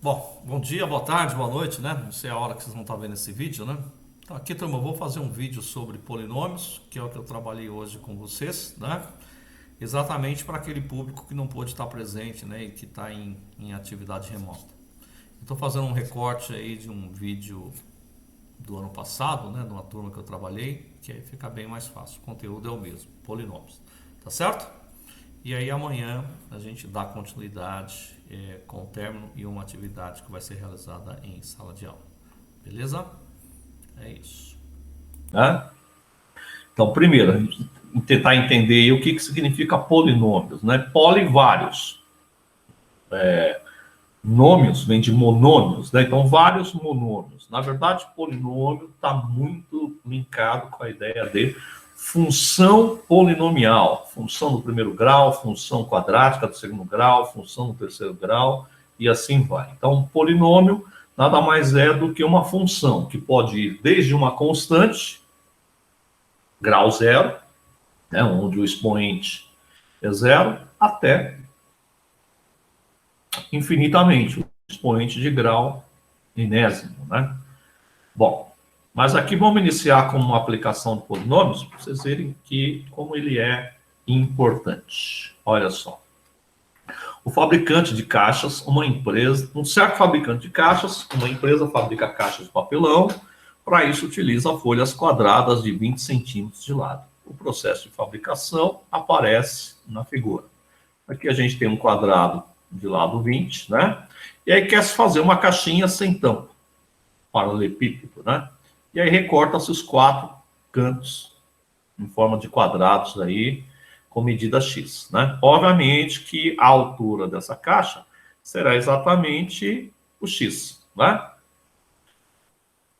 Bom, bom dia, boa tarde, boa noite, né? Não sei a hora que vocês vão estar vendo esse vídeo, né? Então aqui, turma, eu vou fazer um vídeo sobre polinômios, que é o que eu trabalhei hoje com vocês, né? Exatamente para aquele público que não pôde estar presente, né? E que está em atividade remota. Estou fazendo um recorte aí de um vídeo do ano passado, né? De uma turma que eu trabalhei, que aí fica bem mais fácil. O conteúdo é o mesmo, polinômios. Tá certo? E aí amanhã a gente dá continuidade com o término e uma atividade que vai ser realizada em sala de aula. Beleza? É isso. Né? Então, primeiro, a gente tentar entender o que significa polinômios, né? Poli, vários. Nômios vem de monômios, né? Então, vários monômios. Na verdade, polinômio está muito linkado com a ideia de função polinomial. Função do primeiro grau, função quadrática do segundo grau, função do terceiro grau, e assim vai. Então, polinômio nada mais é do que uma função que pode ir desde uma constante, grau zero, né, onde o expoente é zero, até infinitamente, o expoente de grau enésimo, né? Bom, mas aqui vamos iniciar com uma aplicação de polinômios, para vocês verem como ele é importante. Olha só. O fabricante de caixas, uma empresa, um certo fabricante de caixas, uma empresa fabrica caixas de papelão, para isso utiliza folhas quadradas de 20 centímetros de lado. O processo de fabricação aparece na figura. Aqui a gente tem um quadrado de lado 20, né? E aí quer se fazer uma caixinha sem tampa, paralelepípedo, né? E aí recorta-se os quatro cantos em forma de quadrados aí, com medida X, né? Obviamente que a altura dessa caixa será exatamente o X, né?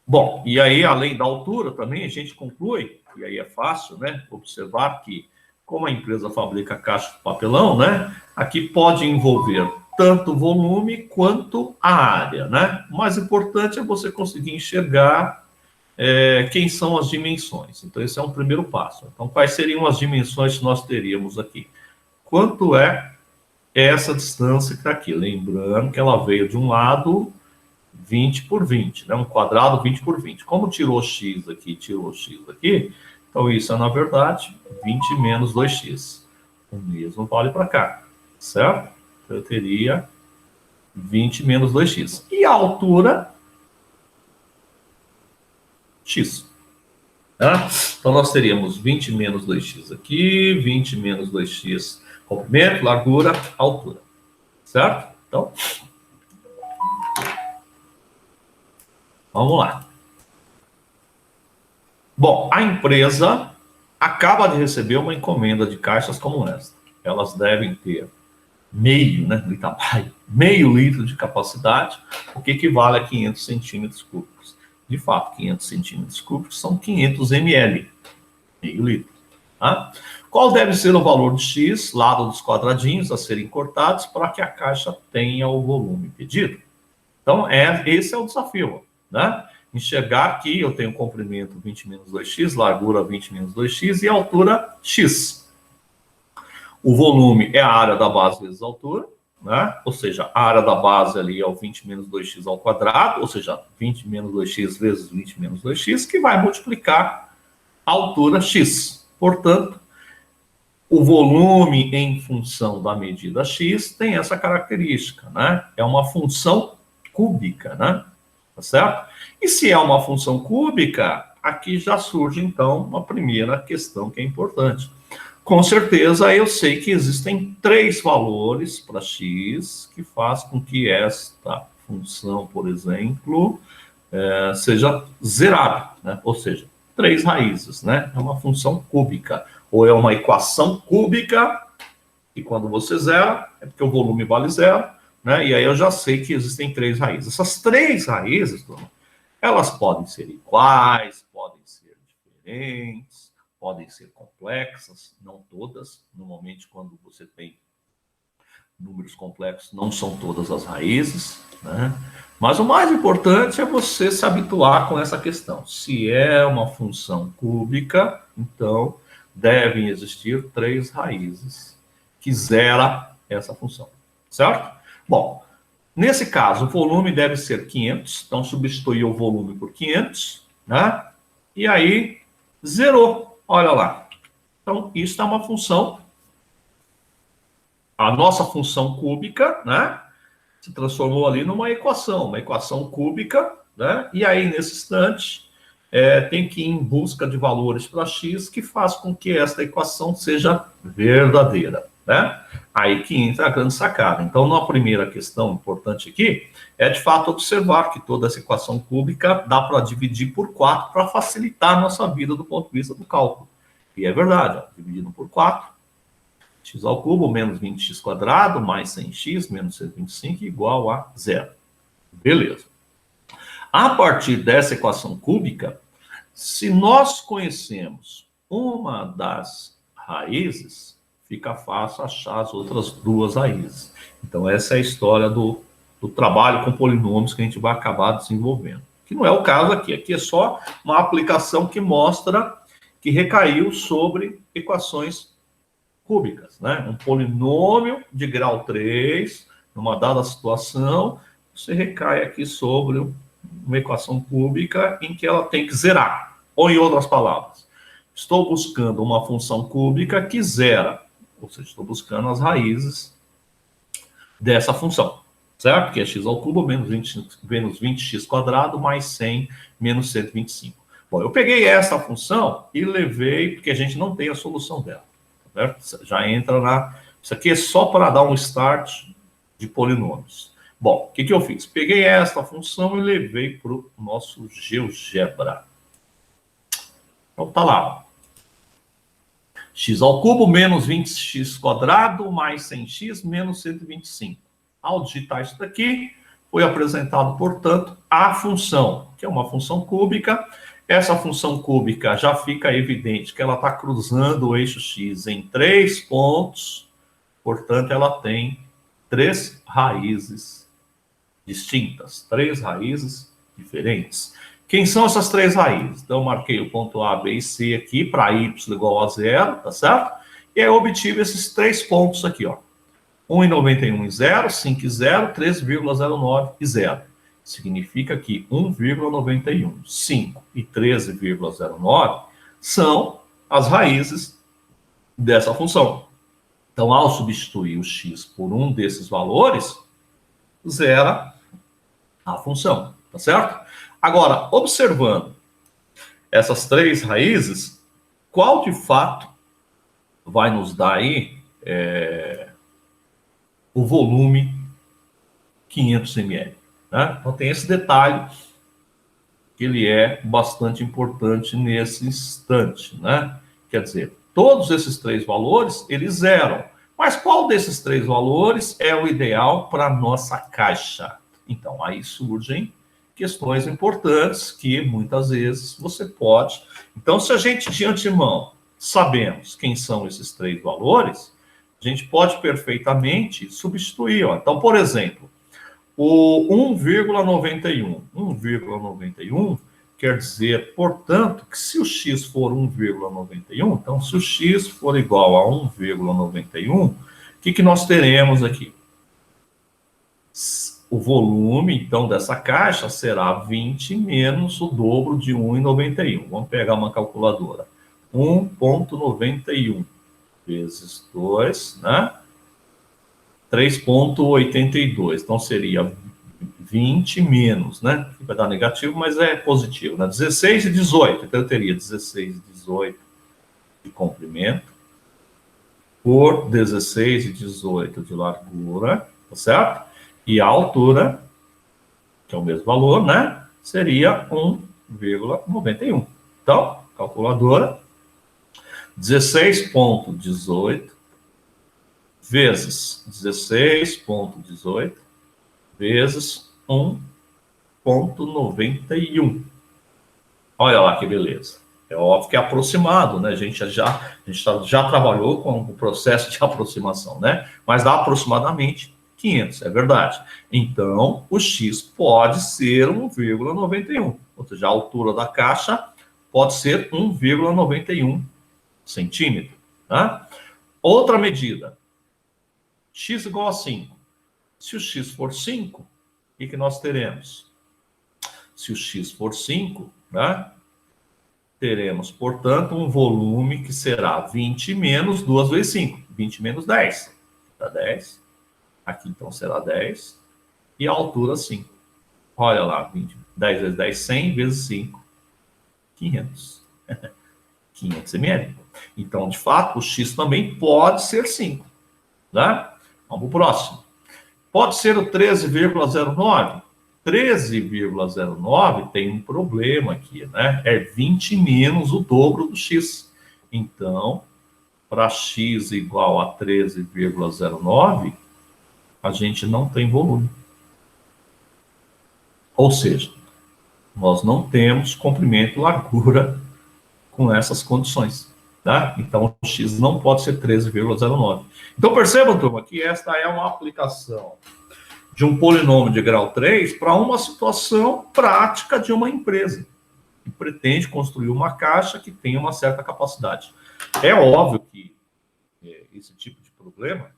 Bom, e aí, além da altura também, a gente conclui, e aí é fácil, né, observar que, como a empresa fabrica caixa de papelão, né, aqui pode envolver tanto o volume quanto a área, né? O mais importante é você conseguir enxergar quem são as dimensões. Então, esse é um primeiro passo. Então, quais seriam as dimensões que nós teríamos aqui? Quanto é essa distância que está aqui? Lembrando que ela veio de um lado 20 por 20, né? Um quadrado 20 por 20. Como tirou x aqui, então isso é, na verdade, 20 menos 2x. O mesmo vale para cá, certo? Então, eu teria 20 menos 2x. E a altura? X. Tá? Então, nós teríamos 20 menos 2x aqui, 20 menos 2x, comprimento, largura, altura. Certo? Então, vamos lá. Bom, a empresa acaba de receber uma encomenda de caixas como esta. Elas devem ter meio litro de capacidade, o que equivale a 500 centímetros cúbicos. De fato, 500 centímetros cúbicos são 500 ml, meio litro. Tá? Qual deve ser o valor de X, lado dos quadradinhos a serem cortados, para que a caixa tenha o volume pedido? Então, esse é o desafio, né? Enxergar que eu tenho comprimento 20 menos 2x, largura 20 menos 2x e altura x. O volume é a área da base vezes a altura, né? Ou seja, a área da base ali é o 20 menos 2x ao quadrado, ou seja, 20 menos 2x vezes 20 menos 2x, que vai multiplicar a altura x. Portanto, o volume em função da medida x tem essa característica, né? É uma função cúbica, né? Tá certo? E se é uma função cúbica, aqui já surge, então, uma primeira questão que é importante. Com certeza, eu sei que existem três valores para x que faz com que esta função, por exemplo, seja zerada, né? Ou seja, três raízes, né? É uma função cúbica, ou é uma equação cúbica, e quando você zera, é porque o volume vale zero, né? E aí eu já sei que existem três raízes. Essas três raízes, elas podem ser iguais, podem ser diferentes, podem ser complexas, não todas. Normalmente, quando você tem números complexos, não são todas as raízes, né? Mas o mais importante é você se habituar com essa questão. Se é uma função cúbica, então devem existir três raízes que zera essa função, certo? Bom, Nesse caso, o volume deve ser 500, então substituir o volume por 500, né? E aí, zerou, olha lá. Então, isso é uma função, a nossa função cúbica, né? Se transformou ali numa equação cúbica, né? E aí, nesse instante, tem que ir em busca de valores para x que faz com que esta equação seja verdadeira, né? Aí que entra a grande sacada. Então, na primeira questão importante aqui, é de fato observar que toda essa equação cúbica dá para dividir por 4 para facilitar a nossa vida do ponto de vista do cálculo. E é verdade, ó, dividindo por 4, x ao cubo menos 20x quadrado mais 100x menos 125 igual a zero. Beleza. A partir dessa equação cúbica, se nós conhecemos uma das raízes, fica fácil achar as outras duas raízes. Então, essa é a história do trabalho com polinômios que a gente vai acabar desenvolvendo. Que não é o caso aqui. Aqui é só uma aplicação que mostra que recaiu sobre equações cúbicas, né? Um polinômio de grau 3, numa dada situação, você recai aqui sobre uma equação cúbica em que ela tem que zerar. Ou, em outras palavras, estou buscando uma função cúbica que zera, ou seja, estou buscando as raízes dessa função, certo? Que é x ao cubo menos 20x quadrado mais 100 menos 125. Bom, eu peguei essa função e levei, porque a gente não tem a solução dela, certo? Já entra na... Isso aqui é só para dar um start de polinômios. Bom, o que eu fiz? Peguei esta função e levei para o nosso GeoGebra. Então, tá lá. X ao cubo menos 20x quadrado mais 100x menos 125. Ao digitar isso daqui, foi apresentado, portanto, a função, que é uma função cúbica. Essa função cúbica já fica evidente que ela está cruzando o eixo x em 3 pontos. Portanto, ela tem 3 raízes distintas, 3 raízes diferentes. Quem são essas 3 raízes? Então, eu marquei o ponto A, B e C aqui para y igual a 0, tá certo? E aí eu obtive esses 3 pontos aqui, ó. 1,91 e 0, 5 e 0, 3,09 e 0. Significa que 1,91, 5 e 13,09 são as raízes dessa função. Então, ao substituir o x por um desses valores, zera a função, tá certo? Agora, observando essas 3 raízes, qual de fato vai nos dar aí o volume 500 ml? Né? Então, tem esse detalhe que ele é bastante importante nesse instante, né? Quer dizer, todos esses 3 valores, eles zeram. Mas qual desses 3 valores é o ideal para a nossa caixa? Então, aí surgem questões importantes que muitas vezes você pode... Então, se a gente de antemão sabemos quem são esses 3 valores, a gente pode perfeitamente substituir. Ó. Então, por exemplo, o 1,91. 1,91 quer dizer, portanto, que se o x for 1,91, então se o x for igual a 1,91, o que nós teremos aqui? O volume, então, dessa caixa será 20 menos o dobro de 1,91. Vamos pegar uma calculadora. 1,91 vezes 2, né? 3,82. Então, seria 20 menos, né? Vai dar negativo, mas é positivo, né? 16 e 18. Então, eu teria 16 e 18 de comprimento por 16 e 18 de largura, tá certo? E a altura, que é o mesmo valor, né? Seria 1,91. Então, calculadora, 16,18 vezes 16,18 vezes 1,91. Olha lá que beleza. É óbvio que é aproximado, né? A gente já trabalhou com o processo de aproximação, né? Mas dá aproximadamente 500, é verdade. Então, o x pode ser 1,91. Ou seja, a altura da caixa pode ser 1,91 centímetro. Tá? Outra medida. X igual a 5. Se o x for 5, o que nós teremos? Se o x for 5, né? Teremos, portanto, um volume que será 20 menos 2 vezes 5. 20 menos 10. Dá 10. Aqui, então, será 10. E a altura, 5. Olha lá, 20. 10 vezes 10, 100 vezes 5. 500. 500 ml. Então, de fato, o x também pode ser 5. Né? Vamos para o próximo. Pode ser o 13,09. 13,09 tem um problema aqui, né? É 20 menos o dobro do x. Então, para x igual a 13,09, a gente não tem volume. Ou seja, nós não temos comprimento e largura com essas condições. Tá? Então, o x não pode ser 13,09. Então, percebam, turma, que esta é uma aplicação de um polinômio de grau 3 para uma situação prática de uma empresa que pretende construir uma caixa que tenha uma certa capacidade. É óbvio que esse tipo de problema,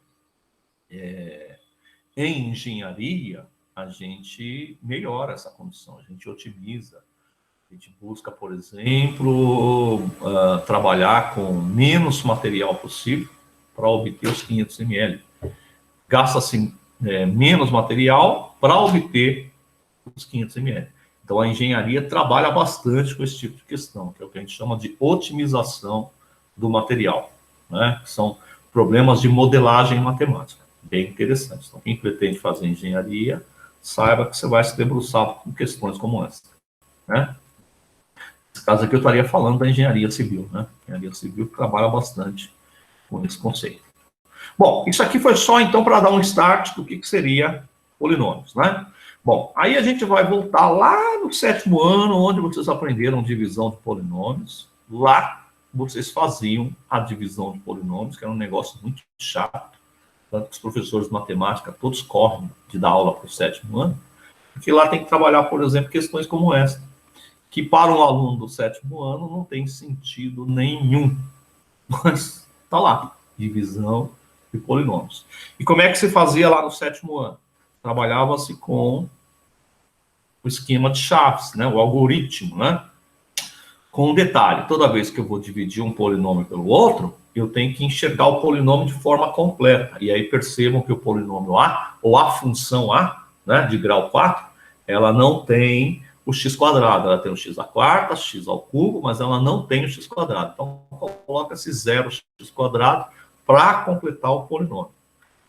em engenharia, a gente melhora essa condição, a gente otimiza. A gente busca, por exemplo, trabalhar com menos material possível para obter os 500 ml. Gasta-se menos material para obter os 500 ml. Então, a engenharia trabalha bastante com esse tipo de questão, que é o que a gente chama de otimização do material, né? Que são problemas de modelagem matemática, bem interessantes. Então, quem pretende fazer engenharia, saiba que você vai se debruçar com questões como essa, né? Nesse caso aqui, eu estaria falando da engenharia civil, né? Engenharia civil trabalha bastante com esse conceito. Bom, isso aqui foi só, então, para dar um start do que seria polinômios, né? Bom, aí a gente vai voltar lá no 7º ano, onde vocês aprenderam divisão de polinômios. Lá, vocês faziam a divisão de polinômios, que era um negócio muito chato. Tanto que os professores de matemática todos correm de dar aula para o 7º ano, porque lá tem que trabalhar, por exemplo, questões como essa, que para um aluno do 7º ano não tem sentido nenhum. Mas está lá, divisão de polinômios. E como é que se fazia lá no 7º ano? Trabalhava-se com o esquema de chaves, né? O algoritmo, né? Com um detalhe, toda vez que eu vou dividir um polinômio pelo outro, eu tenho que enxergar o polinômio de forma completa. E aí percebam que o polinômio A, ou a função A, né, de grau 4, ela não tem o x quadrado, ela tem o x à quarta, x ao cubo, mas ela não tem o x quadrado. Então, coloca-se 0x quadrado para completar o polinômio.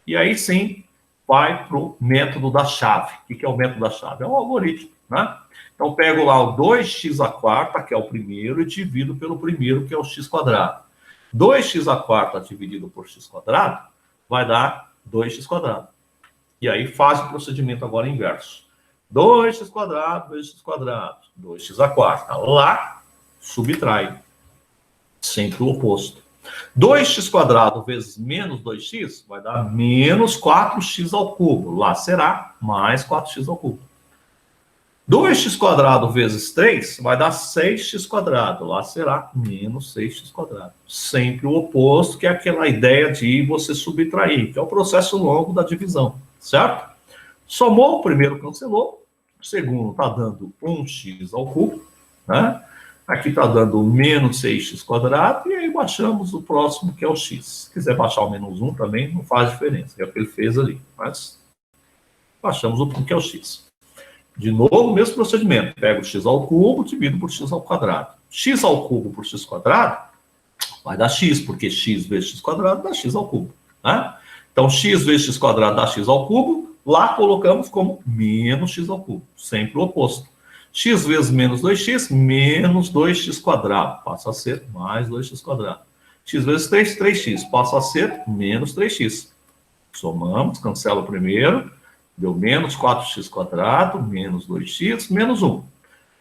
E aí sim, vai para o método da chave. O que é o método da chave? É um algoritmo, né? Então, pego lá o 2x à quarta, que é o primeiro, e divido pelo primeiro, que é o x quadrado. 2x à quarta dividido por x quadrado vai dar 2x quadrado. E aí faz o procedimento agora inverso. 2x quadrado, 2x quadrado, 2x à quarta. Lá, subtrai. Sempre o oposto. 2x quadrado vezes menos 2x vai dar menos 4x ao cubo. Lá será mais 4x ao cubo. 2x quadrado vezes 3 vai dar 6x quadrado. Lá será menos 6x quadrado. Sempre o oposto, que é aquela ideia de você subtrair, que é o processo longo da divisão, certo? Somou, o primeiro cancelou, o segundo está dando 1x ao cubo, né? Aqui está dando menos 6x quadrado, e aí baixamos o próximo, que é o x. Se quiser baixar o menos 1 também, não faz diferença, é o que ele fez ali. Mas baixamos o que é o x. De novo, o mesmo procedimento. Pego o x ao cubo, divido por x ao quadrado. X ao cubo por x quadrado vai dar x, porque x vezes x quadrado dá x ao cubo, né? Então, x vezes x quadrado dá x ao cubo. Lá colocamos como menos x ao cubo. Sempre o oposto. X vezes menos 2x, menos 2x quadrado. Passa a ser mais 2x quadrado. X vezes 3, 3x. Passa a ser menos 3x. Somamos, cancela o primeiro. Deu menos 4x quadrado, menos 2x, menos 1.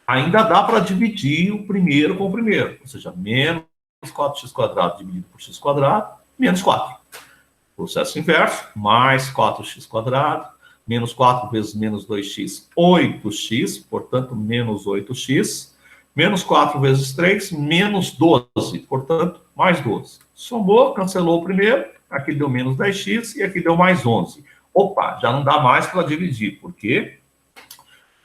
Ainda dá para dividir o primeiro com o primeiro. Ou seja, menos 4x quadrado dividido por x quadrado, menos 4. Processo inverso, mais 4x quadrado, menos 4 vezes menos 2x, 8x, portanto, menos 8x. Menos 4 vezes 3, menos 12, portanto, mais 12. Somou, cancelou o primeiro, aqui deu menos 10x e aqui deu mais 11. Opa, já não dá mais para dividir. Por quê?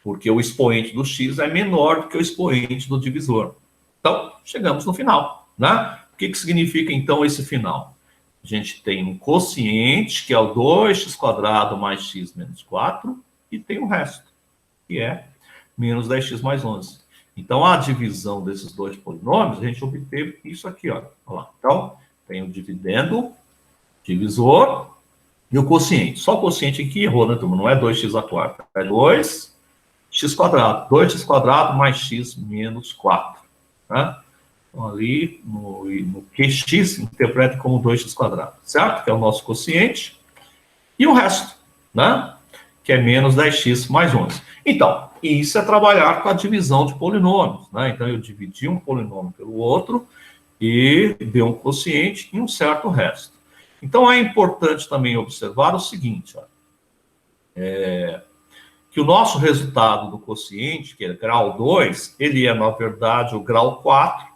Porque o expoente do x é menor do que o expoente do divisor. Então, chegamos no final, né? O que significa, então, esse final? A gente tem um quociente, que é o 2x² mais x menos 4, e tem o resto, que é menos 10x mais 11. Então, a divisão desses dois polinômios, a gente obteve isso aqui, ó. Olha lá. Então, tem o dividendo, divisor e o quociente. Só o quociente aqui errou, né, turma? Não é 2x², é 2x². 2x² mais x menos 4. Né? Então, ali no QX, interprete como 2x², certo? Que é o nosso quociente. E o resto, né? Que é menos 10x mais 11. Então, isso é trabalhar com a divisão de polinômios, né? Então, eu dividi um polinômio pelo outro e deu um quociente e um certo resto. Então, é importante também observar o seguinte, ó, que o nosso resultado do quociente, que é grau 2, ele é, na verdade, o grau 4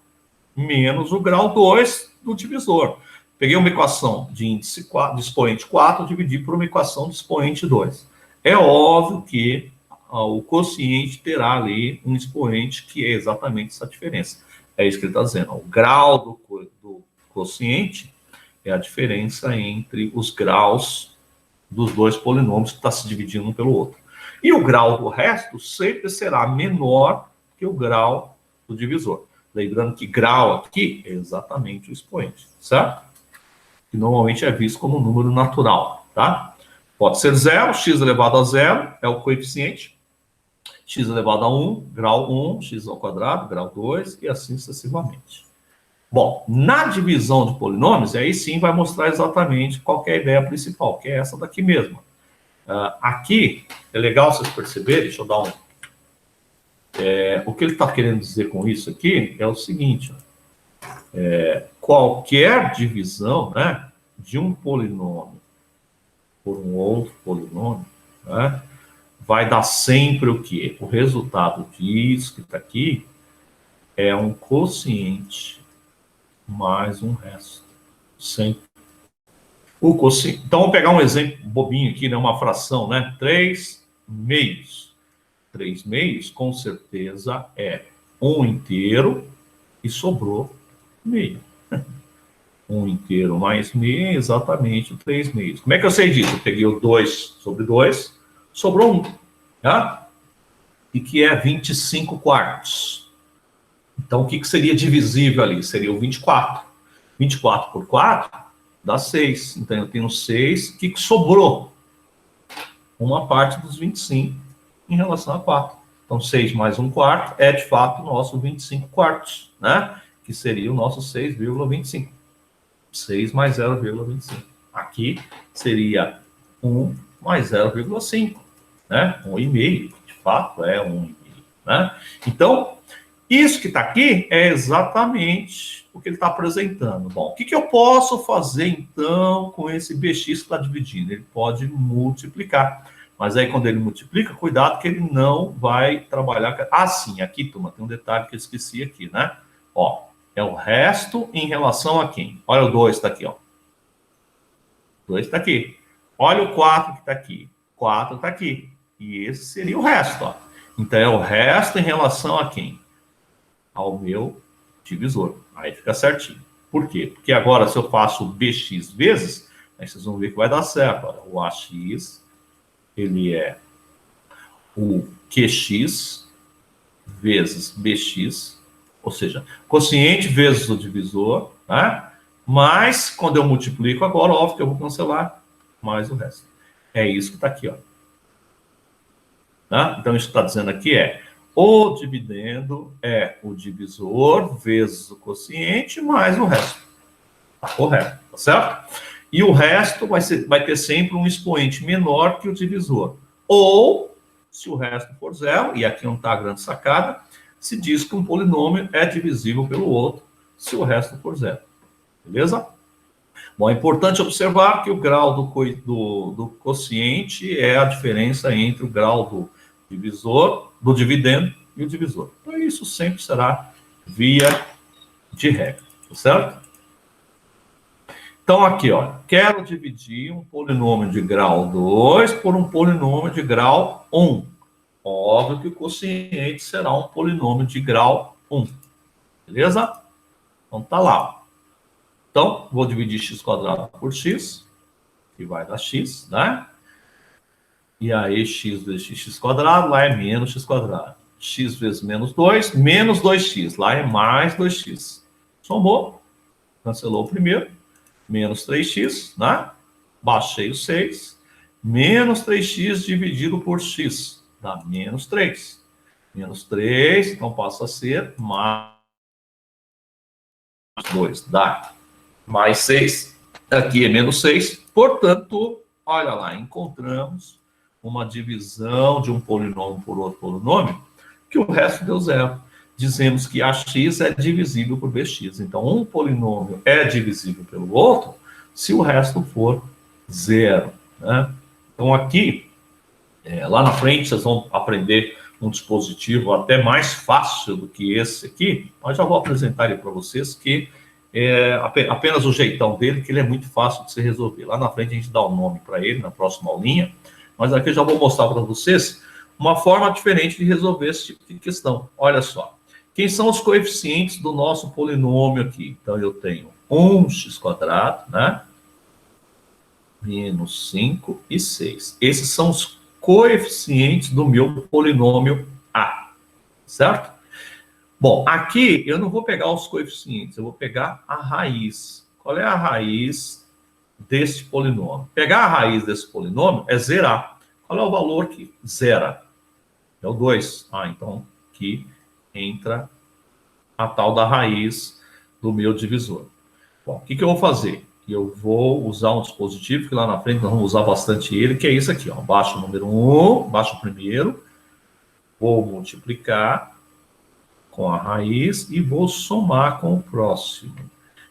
menos o grau 2 do divisor. Peguei uma equação de índice 4, de expoente 4, dividi por uma equação de expoente 2. É óbvio que o quociente terá ali um expoente que é exatamente essa diferença. É isso que ele está dizendo. O grau do quociente é a diferença entre os graus dos dois polinômios que está se dividindo um pelo outro. E o grau do resto sempre será menor que o grau do divisor. Lembrando que grau aqui é exatamente o expoente, certo? Que normalmente é visto como um número natural, tá? Pode ser 0, x elevado a 0 é o coeficiente, x elevado a 1, grau 1, x ao quadrado, grau 2, e assim sucessivamente. Bom, na divisão de polinômios, aí sim vai mostrar exatamente qual é a ideia principal, que é essa daqui mesmo. Aqui, é legal vocês perceberem, deixa eu dar um... o que ele está querendo dizer com isso aqui é o seguinte, qualquer divisão, né, de um polinômio por um outro polinômio, né, vai dar sempre o quê? O resultado disso que está aqui é um quociente mais um resto. Sempre. O quociente. Então, vamos pegar um exemplo bobinho aqui, né, uma fração, né? 3 meios. 3 meios, com certeza, é 1 inteiro e sobrou meio. 1 inteiro mais meio é exatamente 3 meios. Como é que eu sei disso? Eu peguei o 2 sobre 2, sobrou 1. Tá? E que é 25 quartos. Então, o que seria divisível ali? Seria o 24. 24 por 4 dá 6. Então, eu tenho 6. O que sobrou? Uma parte dos 25 em relação a 4. Então, 6 mais 1 quarto é, de fato, o nosso 25 quartos, né? Que seria o nosso 6,25. 6 mais 0,25. Aqui seria 1 mais 0,5, né? 1,5. De fato, é 1,5, né? Então, isso que está aqui é exatamente o que ele está apresentando. Bom, o que eu posso fazer, então, com esse BX que está dividindo? Ele pode multiplicar. Mas aí, quando ele multiplica, cuidado que ele não vai trabalhar... Ah, sim, aqui, turma, tem um detalhe que eu esqueci aqui, né? Ó, é o resto em relação a quem? Olha o 2 está aqui, ó. 2 está aqui. Olha o 4 que está aqui. 4 está aqui. E esse seria o resto, ó. Então, é o resto em relação a quem? Ao meu divisor. Aí fica certinho. Por quê? Porque agora, se eu faço BX vezes, aí vocês vão ver que vai dar certo. Olha, o AX, ele é o QX vezes BX, ou seja, quociente vezes o divisor, né? Mas, quando eu multiplico agora, óbvio que eu vou cancelar mais o resto. É isso que está aqui, ó. Tá? Então, isso que está dizendo aqui é o dividendo é o divisor vezes o quociente mais o resto. Tá correto, tá certo? E o resto vai ter sempre um expoente menor que o divisor. Ou, se o resto for zero, e aqui não está a grande sacada, se diz que um polinômio é divisível pelo outro, se o resto for zero. Beleza? Bom, é importante observar que o grau do quociente é a diferença entre o grau do divisor, do dividendo e o divisor. Então, isso sempre será via de regra, tá certo? Então, aqui, ó, quero dividir um polinômio de grau 2 por um polinômio de grau 1. Óbvio que o quociente será um polinômio de grau 1. Beleza? Então, tá lá. Então, vou dividir x² por x, que vai dar x, né? E aí, x vezes x², lá é menos x². X vezes menos 2, menos 2x. Lá é mais 2x. Somou, cancelou o primeiro. Menos 3x, né? Baixei o 6. Menos 3x dividido por x. Dá menos 3. Menos 3, então passa a ser mais 2. Dá mais 6. Aqui é menos 6. Portanto, olha lá, encontramos uma divisão de um polinômio por outro polinômio, que o resto deu zero. Dizemos que ax é divisível por bx. Então, um polinômio é divisível pelo outro se o resto for zero, né? Então, aqui, lá na frente, vocês vão aprender um dispositivo até mais fácil do que esse aqui, mas já vou apresentar ele para vocês, que é apenas o jeitão dele, que ele é muito fácil de se resolver. Lá na frente a gente dá um nome para ele, na próxima aulinha, mas aqui eu já vou mostrar para vocês uma forma diferente de resolver esse tipo de questão. Olha só, quem são os coeficientes do nosso polinômio aqui? Então, eu tenho 1x², né? Menos 5 e 6. Esses são os coeficientes do meu polinômio A, certo? Bom, aqui eu não vou pegar os coeficientes, eu vou pegar a raiz. Qual é a raiz desse polinômio? Pegar a raiz desse polinômio é zerar. Qual é o valor que zera? É o 2. Então aqui entra a tal da raiz do meu divisor. Bom, o que eu vou fazer? Eu vou usar um dispositivo que lá na frente nós vamos usar bastante ele, que é isso aqui, ó. Baixo o número 1, baixo o primeiro, vou multiplicar com a raiz e vou somar com o próximo.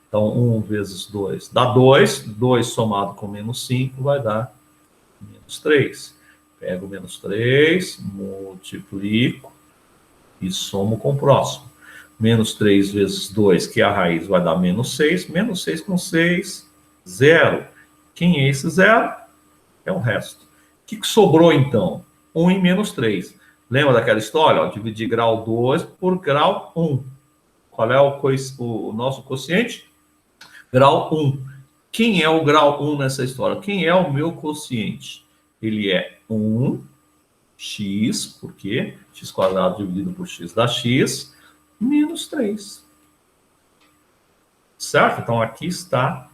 Então, 1 vezes 2 dá 2, 2 somado com menos 5 vai dar menos 3. Pego menos 3, multiplico e somo com o próximo. Menos 3 vezes 2, que é a raiz, vai dar menos 6. Menos 6 com 6, 0. Quem é esse 0? É o resto. O que sobrou, então? 1 e menos 3. Lembra daquela história? Dividir grau 2 por grau 1. Qual é o nosso quociente? Grau 1. Quem é o grau 1 nessa história? Quem é o meu quociente? Ele é 1x, porque x² dividido por x dá x, menos 3. Certo? Então, aqui está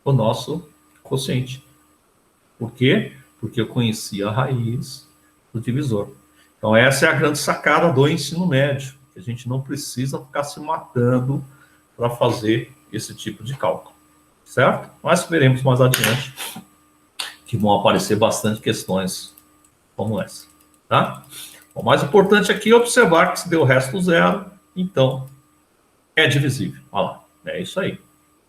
o nosso quociente. Por quê? Porque eu conheci a raiz do divisor. Então, essa é a grande sacada do ensino médio. Que a gente não precisa ficar se matando para fazer esse tipo de cálculo. Certo? Mas veremos mais adiante que vão aparecer bastante questões como essa. Tá? O mais importante aqui é observar que se deu o resto zero, então é divisível. Olha lá, é isso aí.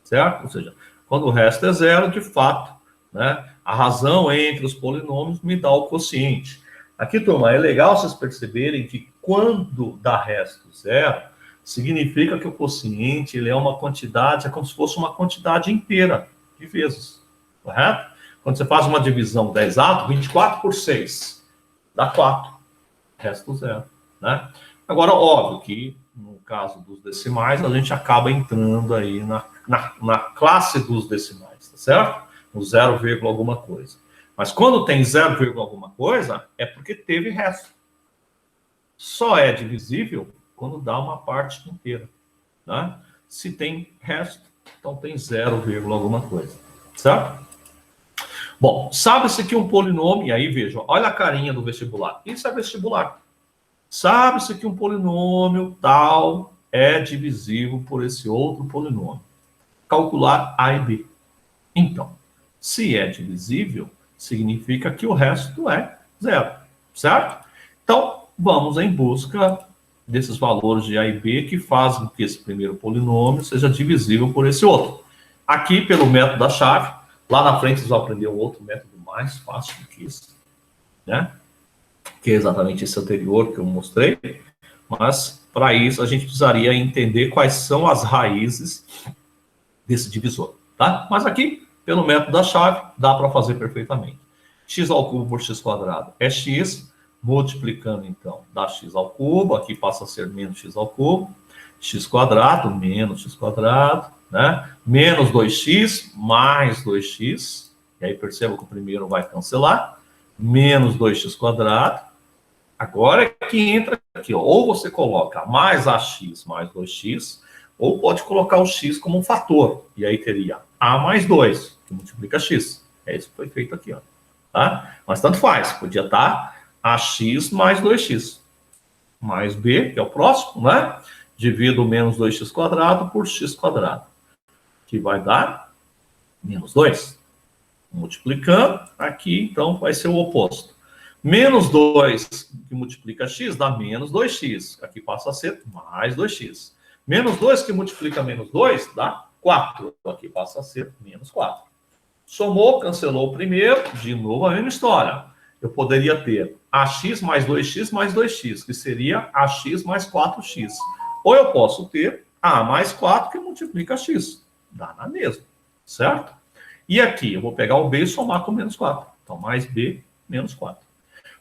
Certo? Ou seja, quando o resto é zero, de fato, né, a razão entre os polinômios me dá o quociente. Aqui, turma, é legal vocês perceberem que quando dá resto zero, significa que o quociente ele é uma quantidade, é como se fosse uma quantidade inteira de vezes. Correto? Quando você faz uma divisão 10 exato, 24 por 6, dá 4. Resto zero. Né? Agora, óbvio que, no caso dos decimais, a gente acaba entrando aí na classe dos decimais, tá certo? No 0, alguma coisa. Mas quando tem 0, alguma coisa, é porque teve resto. Só é divisível quando dá uma parte inteira. Né? Se tem resto, então tem 0, alguma coisa. Certo? Bom, sabe-se que um polinômio, e aí veja, olha a carinha do vestibular. Isso é vestibular. Sabe-se que um polinômio tal é divisível por esse outro polinômio. Calcular A e B. Então, se é divisível, significa que o resto é zero, certo? Então, vamos em busca desses valores de A e B que fazem com que esse primeiro polinômio seja divisível por esse outro. Aqui, pelo método da chave, lá na frente vocês vão aprender um outro método mais fácil do que isso, né? Que é exatamente esse anterior que eu mostrei, mas para isso a gente precisaria entender quais são as raízes desse divisor, tá? tá? Mas aqui, pelo método da chave, dá para fazer perfeitamente. X ao cubo por x quadrado é x, multiplicando então, dá x ao cubo, aqui passa a ser menos x ao cubo, x quadrado menos x quadrado, né? Menos 2x mais 2x, e aí perceba que o primeiro vai cancelar, menos 2x quadrado. Agora é que entra aqui, ó, ou você coloca mais ax mais 2x, ou pode colocar o x como um fator, e aí teria a mais 2, que multiplica x. É isso que foi feito aqui, ó. Tá? Mas tanto faz, podia estar ax mais 2x, mais b, que é o próximo, né? Divido menos 2x quadrado por x quadrado, que vai dar menos 2. Multiplicando, aqui então vai ser o oposto. Menos 2 que multiplica x dá menos 2x. Aqui passa a ser mais 2x. Menos 2 que multiplica menos 2 dá 4. Aqui passa a ser menos 4. Somou, cancelou o primeiro, de novo a mesma história. Eu poderia ter ax mais 2x mais 2x, que seria ax mais 4x. Ou eu posso ter a mais 4 que multiplica x. Dá na mesma, certo? E aqui eu vou pegar o b e somar com menos 4. Então, mais b menos 4.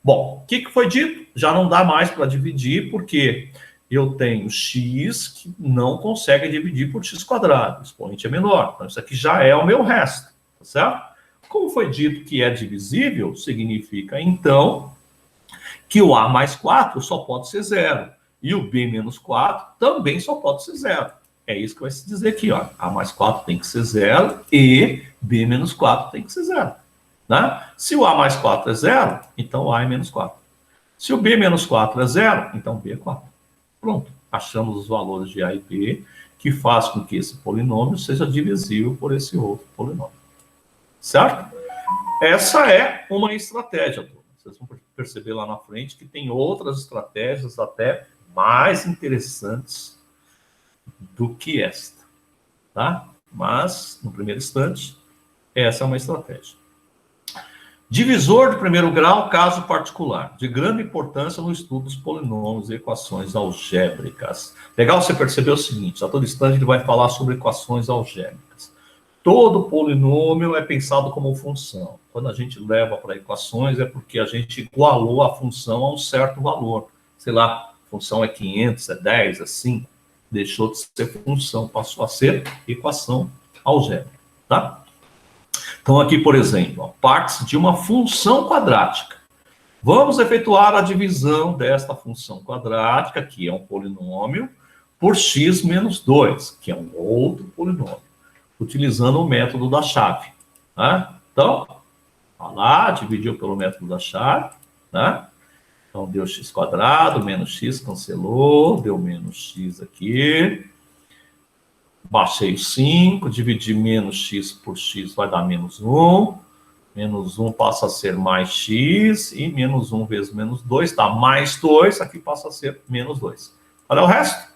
Bom, o que foi dito? Já não dá mais para dividir, porque eu tenho x que não consegue dividir por x quadrado. O expoente é menor. Então, isso aqui já é o meu resto, tá certo? Como foi dito que é divisível, significa, então, que o a mais 4 só pode ser 0. E o b menos 4 também só pode ser 0. É isso que vai se dizer aqui, ó. A mais 4 tem que ser 0 e b menos 4 tem que ser 0. Né? Se o a mais 4 é 0, então o a é menos 4. Se o b menos 4 é 0, então b é 4. Pronto. Achamos os valores de a e b, que faz com que esse polinômio seja divisível por esse outro polinômio. Certo? Essa é uma estratégia. Vocês vão perceber lá na frente que tem outras estratégias até mais interessantes do que esta. Tá? Mas, no primeiro instante, essa é uma estratégia. Divisor de primeiro grau, caso particular, de grande importância no estudo dos polinômios e equações algébricas. Legal você perceber o seguinte, a todo instante ele vai falar sobre equações algébricas. Todo polinômio é pensado como função. Quando a gente leva para equações é porque a gente igualou a função a um certo valor. Sei lá, a função é 500, é 10, é 5. Deixou de ser função, passou a ser equação algébrica, tá? Então, aqui, por exemplo, ó, partes de uma função quadrática. Vamos efetuar a divisão desta função quadrática, que é um polinômio, por x menos 2, que é um outro polinômio, utilizando o método da chave. Né? Então, olha lá, dividiu pelo método da chave. Né? Então, deu x quadrado, menos x, cancelou, deu menos x aqui. Baixei o 5, dividi menos x por x vai dar menos 1. Menos 1 passa a ser mais x, e menos 1 vezes menos 2 dá mais 2, aqui passa a ser menos 2. Olha o resto.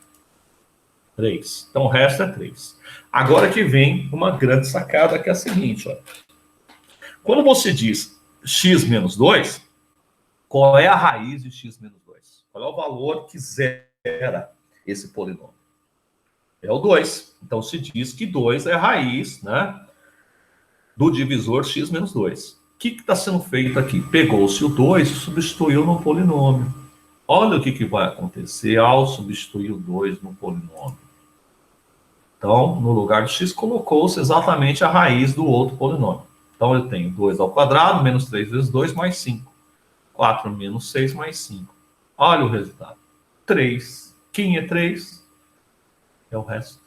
3. Então, o resto é 3. Agora que vem uma grande sacada, que é a seguinte. Ó. Quando você diz x menos 2, qual é a raiz de x menos 2? Qual é o valor que zera esse polinômio? É o 2. Então, se diz que 2 é a raiz, né, do divisor x menos 2. O que está sendo feito aqui? Pegou-se o 2 e substituiu no polinômio. Olha o que vai acontecer ao substituir o 2 no polinômio. Então, no lugar de x, colocou-se exatamente a raiz do outro polinômio. Então, eu tenho 2 ao quadrado, menos 3 vezes 2, mais 5. 4 menos 6, mais 5. Olha o resultado. 3. Quem é 3? É o resto.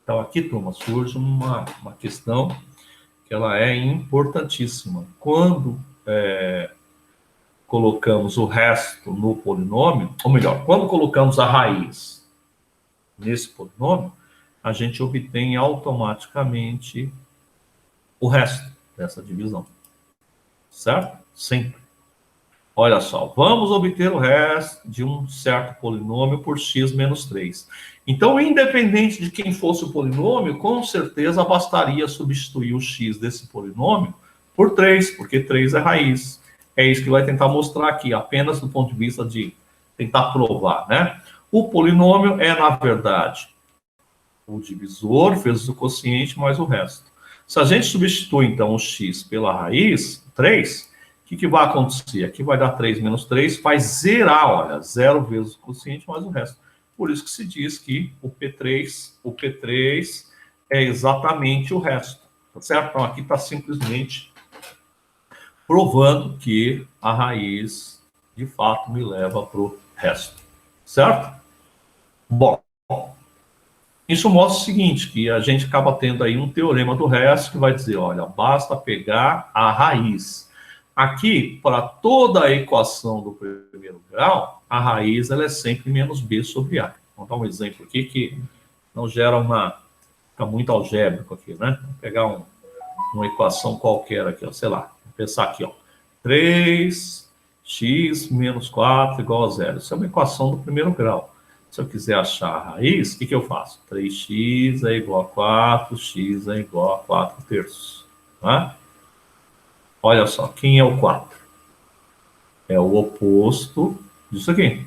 Então, aqui, turma, surge uma questão que ela é importantíssima. Quando colocamos o resto no polinômio, ou melhor, quando colocamos a raiz nesse polinômio, a gente obtém automaticamente o resto dessa divisão. Certo? Sempre. Olha só, vamos obter o resto de um certo polinômio por x menos 3. Então, independente de quem fosse o polinômio, com certeza bastaria substituir o x desse polinômio por 3, porque 3 é raiz. É isso que vai tentar mostrar aqui, apenas do ponto de vista de tentar provar, né? O polinômio é, na verdade, o divisor vezes o quociente mais o resto. Se a gente substitui, então, o x pela raiz, 3, o que vai acontecer? Aqui vai dar 3 menos 3, vai zerar, olha, 0 vezes o quociente mais o resto. Por isso que se diz que o P3 é exatamente o resto, tá certo? Então, aqui está simplesmente provando que a raiz, de fato, me leva para o resto, certo? Bom, isso mostra o seguinte, que a gente acaba tendo aí um teorema do resto que vai dizer, olha, basta pegar a raiz. Aqui, para toda a equação do primeiro grau, a raiz ela é sempre menos b sobre a. Vamos dar um exemplo aqui que não gera uma... Fica muito algébrico aqui, né? Vou pegar uma equação qualquer aqui, ó, sei lá. Vou pensar aqui, ó. 3x menos 4 igual a 0. Isso é uma equação do primeiro grau. Se eu quiser achar a raiz, o que eu faço? 3x é igual a 4, x é igual a 4 terços. Tá? Olha só, quem é o 4? É o oposto disso aqui.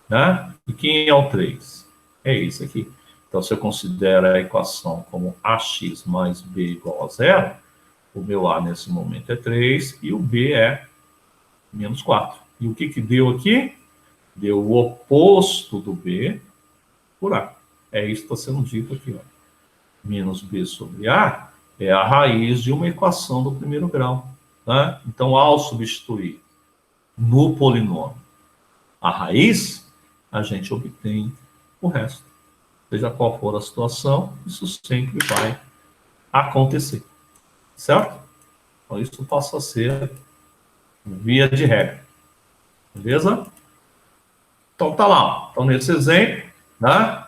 Né? E quem é o 3? É isso aqui. Então, se eu considero a equação como ax mais b igual a 0, o meu a nesse momento é 3 e o b é menos 4. E o que deu aqui? Deu o oposto do b por a. É isso que está sendo dito aqui. Ó. Menos b sobre a é a raiz de uma equação do primeiro grau. Né? Então, ao substituir no polinômio a raiz, a gente obtém o resto. Seja qual for a situação, isso sempre vai acontecer. Certo? Então, isso passa a ser via de regra. Beleza? Então, tá lá. Então, nesse exemplo, né?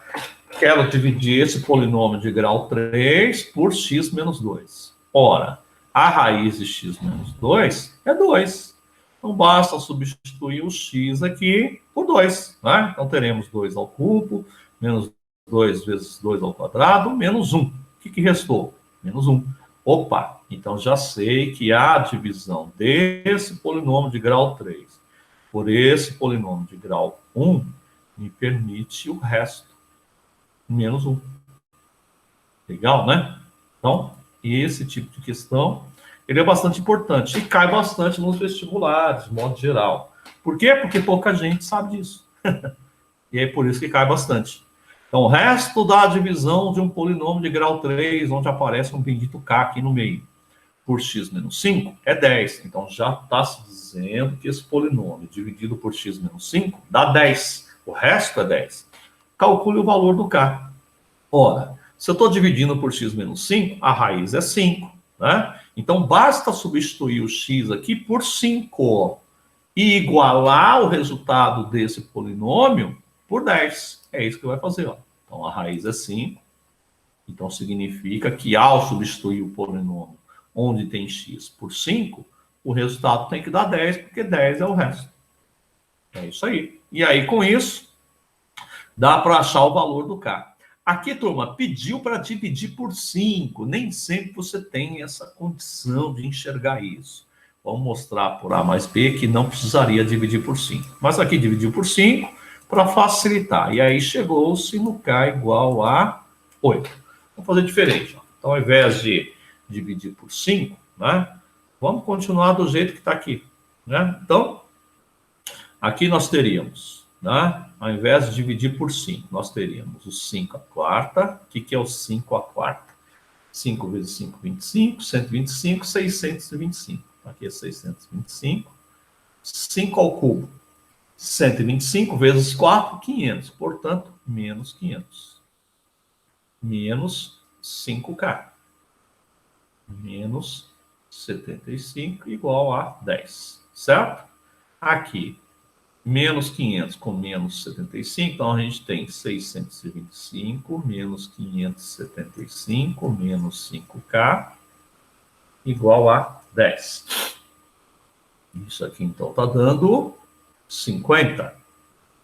Quero dividir esse polinômio de grau 3 por x menos 2. Ora, a raiz de x menos 2 é 2. Então, basta substituir o x aqui por 2. Né? Então, teremos 2 ao cubo, menos 2 vezes 2 ao quadrado, menos 1. O que restou? Menos 1. Opa, então já sei que a divisão desse polinômio de grau 3 por esse polinômio de grau 1 me permite o resto, menos 1. Legal, né? Então, esse tipo de questão, ele é bastante importante e cai bastante nos vestibulares, de modo geral. Por quê? Porque pouca gente sabe disso. E é por isso que cai bastante. Então, o resto da divisão de um polinômio de grau 3, onde aparece um bendito k aqui no meio, por x menos 5, é 10. Então, já está se dizendo que esse polinômio dividido por x menos 5 dá 10. O resto é 10. Calcule o valor do k. Ora, se eu estou dividindo por x menos 5, a raiz é 5. Né? Então, basta substituir o x aqui por 5 e igualar o resultado desse polinômio por 10. É isso que vai fazer. Ó. Então, a raiz é 5. Então, significa que ao substituir o polinômio onde tem x por 5, o resultado tem que dar 10, porque 10 é o resto. É isso aí. E aí, com isso, dá para achar o valor do k. Aqui, turma, pediu para dividir por 5. Nem sempre você tem essa condição de enxergar isso. Vamos mostrar por A mais B que não precisaria dividir por 5. Mas aqui dividiu por 5 para facilitar. E aí chegou-se no k igual a 8. Vamos fazer diferente. Ó. Então, ao invés de dividir por 5, né, vamos continuar do jeito que está aqui. Né? Então, aqui nós teríamos, né, ao invés de dividir por 5, nós teríamos o 5 à quarta. O que é o 5 à quarta? 5 vezes 5, 25. 125, 625. Aqui é 625. 5 ao cubo. 125 vezes 4, 500. Portanto, menos 500. Menos 5k. Menos 75 igual a 10. Certo? Aqui, menos 500 com menos 75. Então, a gente tem 625 menos 575 menos 5k igual a 10. Isso aqui, então, está dando 50.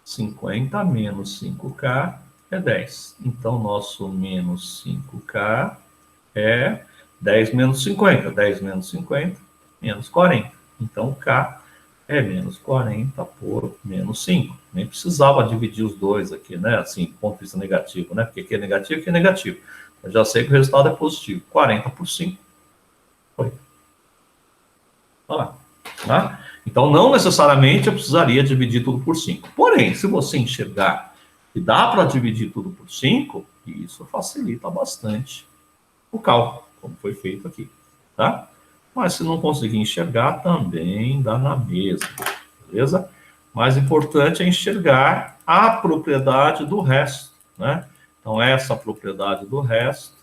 50 menos 5k é 10. Então, nosso menos 5k é 10 menos 50. 10 menos 50, menos 40. Então, k é menos 40 por menos 5. Nem precisava dividir os dois aqui, né? Assim, do ponto de vista negativo, né? Porque aqui é negativo, aqui é negativo. Eu já sei que o resultado é positivo. 40 por 5. Foi. Olha lá. Tá? Então, não necessariamente eu precisaria dividir tudo por 5. Porém, se você enxergar que dá para dividir tudo por 5, isso facilita bastante o cálculo, como foi feito aqui. Tá? Mas se não conseguir enxergar, também dá na mesma. Beleza? Mais importante é enxergar a propriedade do resto, né? Então, essa propriedade do resto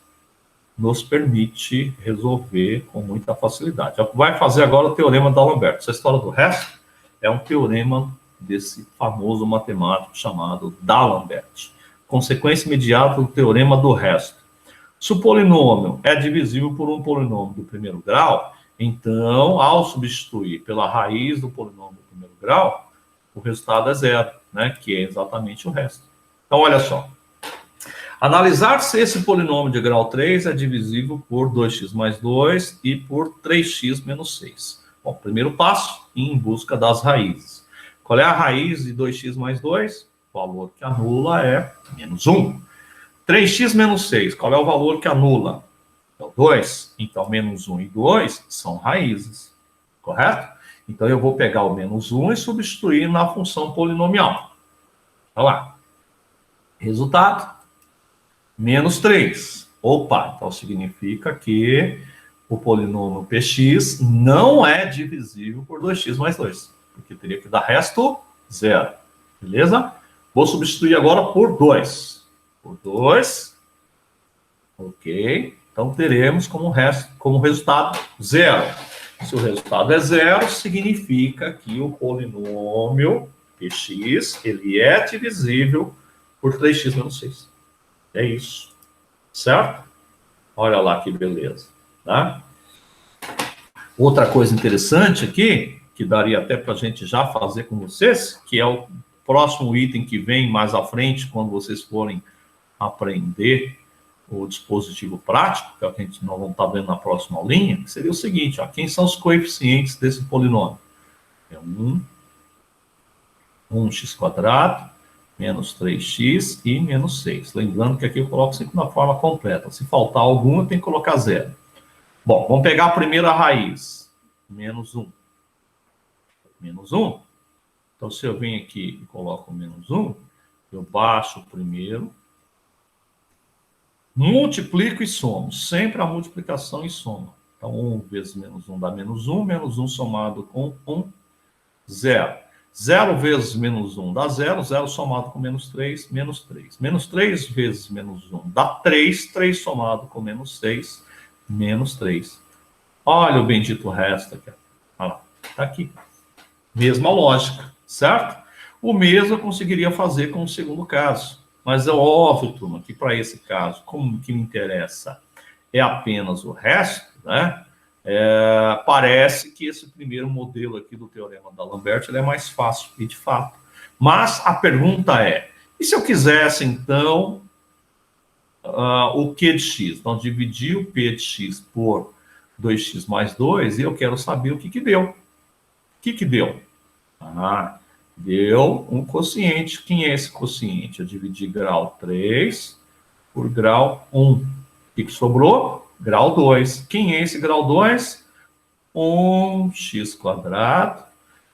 nos permite resolver com muita facilidade. Vai fazer agora o teorema da D'Alembert. Essa história do resto é um teorema desse famoso matemático chamado D'Alembert. Consequência imediata do teorema do resto. Se o polinômio é divisível por um polinômio do primeiro grau, então, ao substituir pela raiz do polinômio do primeiro grau, o resultado é zero, né? Que é exatamente o resto. Então, olha só. Analisar se esse polinômio de grau 3 é divisível por 2x mais 2 e por 3x menos 6. Bom, primeiro passo, ir em busca das raízes. Qual é a raiz de 2x mais 2? O valor que anula é menos 1. 3x menos 6, qual é o valor que anula? É o 2. Então, menos 1 e 2 são raízes, correto? Então, eu vou pegar o menos 1 e substituir na função polinomial. Olha lá. Resultado. Menos 3. Opa, então significa que o polinômio px não é divisível por 2x mais 2. Porque teria que dar resto zero. Beleza? Vou substituir agora por 2. Por 2. Ok. Então teremos como resultado zero. Se o resultado é zero, significa que o polinômio px ele é divisível por 3x menos 6. É isso, certo? Olha lá que beleza, tá? Outra coisa interessante aqui, que daria até para a gente já fazer com vocês, que é o próximo item que vem mais à frente, quando vocês forem aprender o dispositivo prático, que é o que nós vamos estar vendo na próxima aulinha, seria o seguinte, ó, quem são os coeficientes desse polinômio? É 1x², menos 3x e menos 6. Lembrando que aqui eu coloco sempre na forma completa. Se faltar algum, eu tenho que colocar zero. Bom, vamos pegar a primeira raiz. Menos 1. Menos 1. Então, se eu venho aqui e coloco menos 1, eu baixo o primeiro, multiplico e somo. Sempre a multiplicação e soma. Então, 1 vezes menos 1 dá menos 1. Menos 1 somado com 1, 0. 0 vezes menos 1 dá 0, 0 somado com menos 3, menos 3. Menos 3 vezes menos 1 dá 3, 3 somado com menos 6, menos 3. Olha o bendito resto aqui. Olha lá, está aqui. Mesma lógica, certo? O mesmo eu conseguiria fazer com o segundo caso. Mas é óbvio, turma, que para esse caso, como que me interessa é apenas o resto, né? Parece que esse primeiro modelo aqui do teorema da D'Alembert ele é mais fácil, e de fato. Mas a pergunta é, e se eu quisesse, então, o Q de x? Então, dividir o P de x por 2x mais 2, e eu quero saber o que deu. O que deu? Deu um quociente. Quem é esse quociente? Eu dividi grau 3 por grau 1. O que sobrou? Grau 2. Quem é esse grau 2? 1x²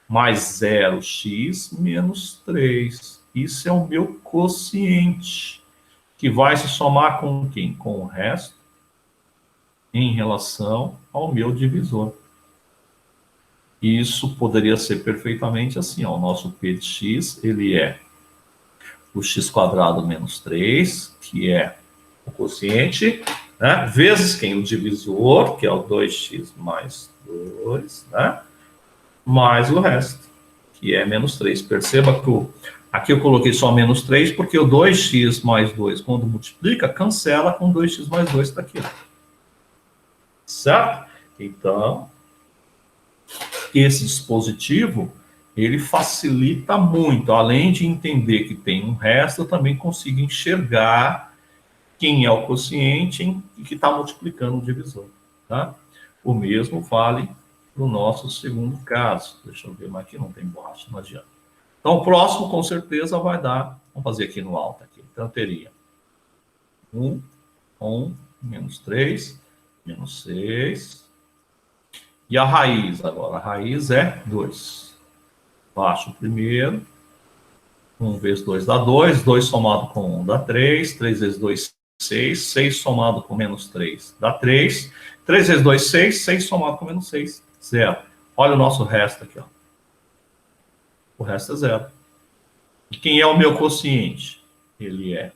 mais 0x menos 3. Isso é o meu quociente, que vai se somar com quem? Com o resto em relação ao meu divisor. Isso poderia ser perfeitamente assim, ó, o nosso P de x, ele é o x² menos 3, que é o quociente, né, vezes quem? O divisor, que é o 2x mais 2, né, mais o resto, que é menos 3. Perceba que aqui eu coloquei só menos 3, porque o 2x mais 2, quando multiplica, cancela com 2x mais 2 está aqui. Certo? Então, esse dispositivo, ele facilita muito. Além de entender que tem um resto, eu também consigo enxergar quem é o quociente e que está multiplicando o divisor. Tá? O mesmo vale para o nosso segundo caso. Deixa eu ver, mas aqui não tem borracha, não adianta. Então, o próximo, com certeza, vai dar... Vamos fazer aqui no alto. Aqui. Então, teria 1, menos 3, menos 6. E a raiz agora? A raiz é 2. Baixo o primeiro. 1 vezes 2 dá 2. 2 somado com 1 dá 3. 3 vezes 2, 6. 6 somado com menos 3 dá 3. 3 vezes 2, 6. 6 somado com menos 6, 0. Olha o nosso resto aqui. Ó. O resto é 0. E quem é o meu quociente? Ele é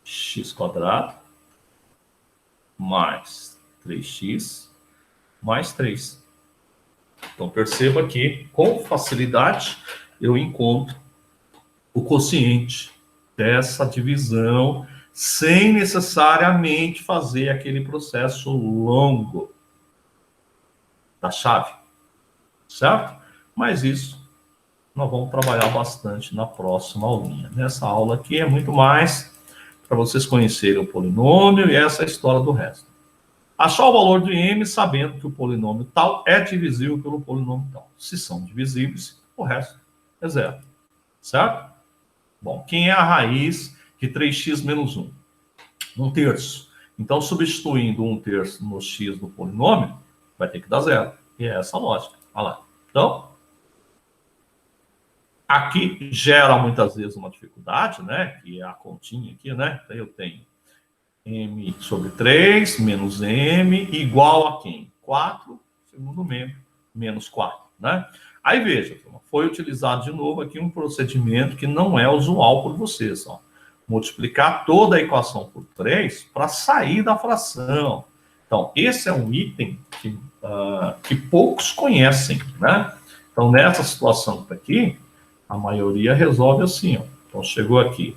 x² mais 3x mais 3. Então, perceba que, com facilidade, eu encontro o quociente dessa divisão sem necessariamente fazer aquele processo longo da chave, certo? Mas isso nós vamos trabalhar bastante na próxima aulinha. Nessa aula aqui é muito mais para vocês conhecerem o polinômio e essa história do resto. Achar o valor de m sabendo que o polinômio tal é divisível pelo polinômio tal. Se são divisíveis, o resto é 0. Certo? Bom, quem é a raiz de 3x menos 1? 1/3. Então, substituindo 1/3 no x do polinômio, vai ter que dar 0. E é essa a lógica. Olha lá. Então, aqui gera muitas vezes uma dificuldade, né? Que é a continha aqui, né? Então, eu tenho m sobre 3 menos m igual a quem? 4, segundo membro, menos 4, né? Aí veja, foi utilizado de novo aqui um procedimento que não é usual por vocês, ó. Multiplicar toda a equação por 3 para sair da fração. Então, esse é um item que poucos conhecem, né? Então, nessa situação que está aqui, a maioria resolve assim, ó. Então, chegou aqui,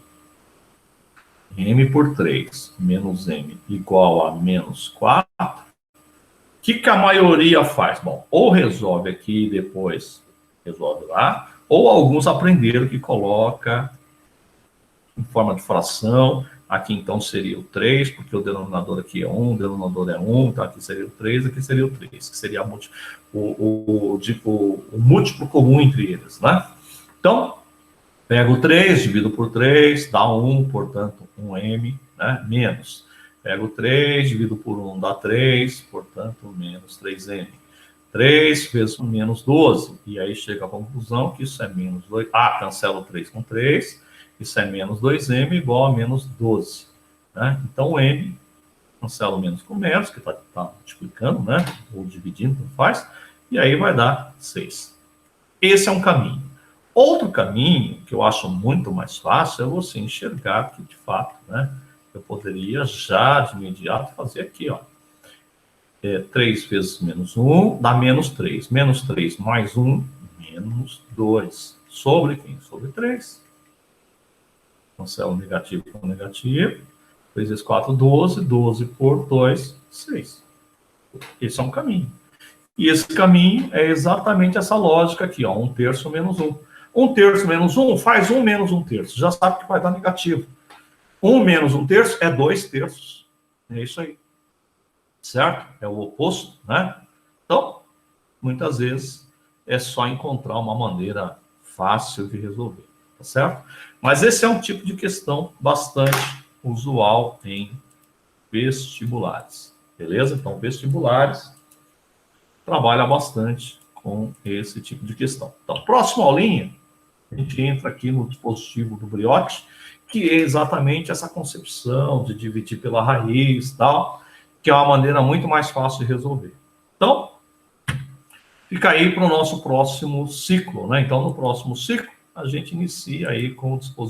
m por 3 menos m igual a menos 4. O que a maioria faz? Bom, ou resolve aqui e depois resolve lá, ou alguns aprenderam que coloca em forma de fração. Aqui então seria o 3, porque o denominador aqui é 1, o denominador é 1, então aqui seria o 3, aqui seria o 3, que seria o múltiplo comum entre eles, né? Então, pego o 3, divido por 3, dá 1, portanto, 1m, né? Menos. Pego 3, divido por 1, dá 3, portanto, menos 3m. 3 vezes menos 12. E aí chega à conclusão que isso é menos 2. Ah, cancelo 3 com 3. Isso é menos 2m igual a menos 12. Né? Então, o m, cancelo menos com menos, que está multiplicando, né? Ou dividindo, não faz. E aí vai dar 6. Esse é um caminho. Outro caminho, que eu acho muito mais fácil, é você enxergar que, de fato, né? Eu poderia já de imediato fazer aqui, ó. 3 vezes menos 1 dá menos 3. Menos 3 mais 1, menos 2. Sobre quem? Sobre 3. Cancela negativo com negativo. 3 vezes 4, 12. 12 por 2, 6. Esse é um caminho. E esse caminho é exatamente essa lógica aqui, ó. 1/3 menos 1. 1/3 menos 1 faz 1 menos 1/3. Já sabe que vai dar negativo. 1 menos 1/3 é 2/3. É isso aí. Certo? É o oposto, né? Então, muitas vezes é só encontrar uma maneira fácil de resolver, tá certo? Mas esse é um tipo de questão bastante usual em vestibulares, beleza? Então, vestibulares trabalha bastante com esse tipo de questão. Então, próxima aulinha, a gente entra aqui no dispositivo do Brioche, que é exatamente essa concepção de dividir pela raiz e tal, que é uma maneira muito mais fácil de resolver. Então, fica aí para o nosso próximo ciclo, né? Então, no próximo ciclo, a gente inicia aí com o dispositivo